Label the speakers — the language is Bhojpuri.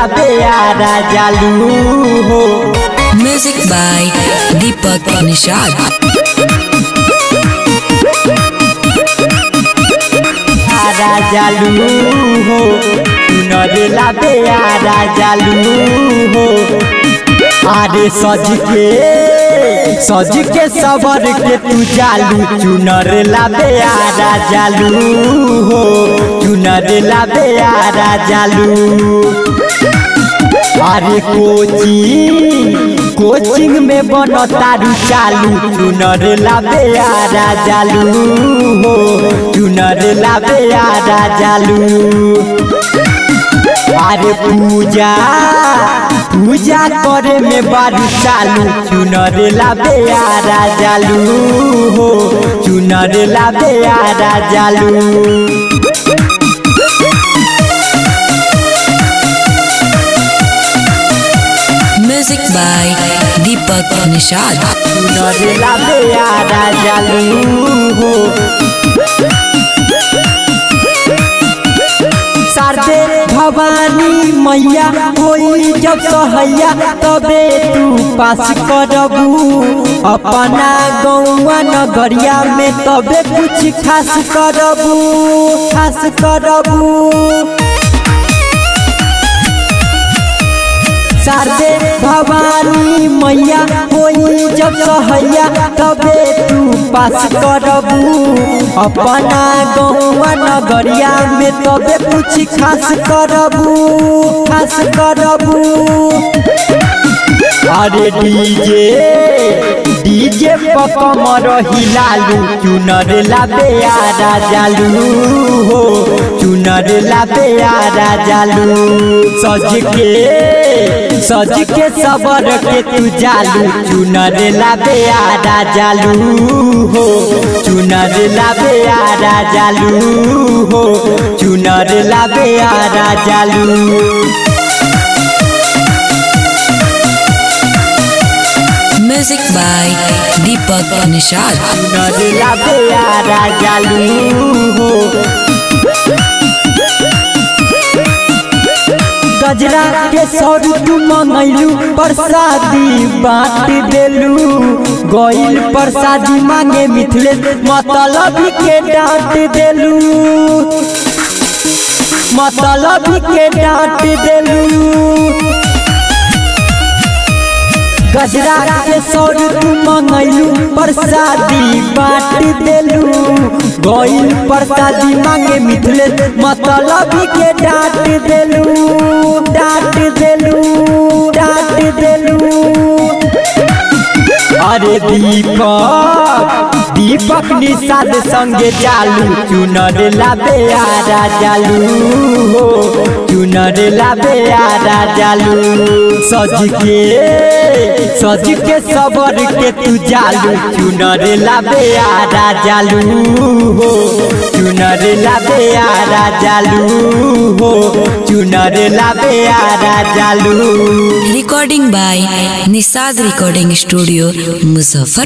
Speaker 1: लाबे आरा जालू हो।
Speaker 2: म्यूजिक बाय दीपक निषाद।
Speaker 1: आरा जालू हो चुनर लाबे आरा जालू हो। आरे सज के सबर के तू जालू चुनर लाबे आरा जालू हो। चुनर लाबे आरा जालू। अरे कोचिंग में बनो तारू चालू चुनर लाबे आरा जालू हो। चुनर लाबे आरा जालू। अरे पूजा करे में बारू चालू चुनर लाबे आरा जालू हो। चुनर लाबे आरा जालू।
Speaker 2: म्यूजिक बाय दीपक निषाद।
Speaker 1: चुनर लाबे आरा जालू हो। शारदे भवानी मैया होई जब सहैया तबे तू पास करबू अपना गौवा नगरिया में तबे कुछ खास करबू। शारदे भवानी मैया होई जब सहैया तबे तू पास करबू अपना गौवा नगरिया में तबे कुछ खास करबू। अरे डीजे पकमर हिलालू चुनर लाबे आरा जालू हो। चुनर लाबे आरा जालू। सज के सबर के तू जालू चुनर लाबे आरा जालू हो। चुनर लाबे आरा जालू हो। चुनर लाबे आरा जालू।
Speaker 2: म्यूजिक बाय दीपक निषाद।
Speaker 1: चुनर लाबे आरा जालू हो। गजरा के सौर तू मंगलू प्रसादी बांट देलू। गइल प्रसादी मांगे मिथिले मतलब के डांट देलू। गजरा के सौर तू मंगलू प्रसादी बांट देलू। गइल प्रसादी मांगे मिथिले मतलब के डांट देलू। अरे दीपक निषाद संगे जालू चुनर लाबे आरा जालू हो। चुनर लाबे आरा जालू। सज के सबर के तू जालू चुनर लाबे आरा जालू हो। चुनर लाबे आरा जालू हो। चुनर लाबे आरा जालू।
Speaker 2: Recording by Nishad recording studio Muzaffar.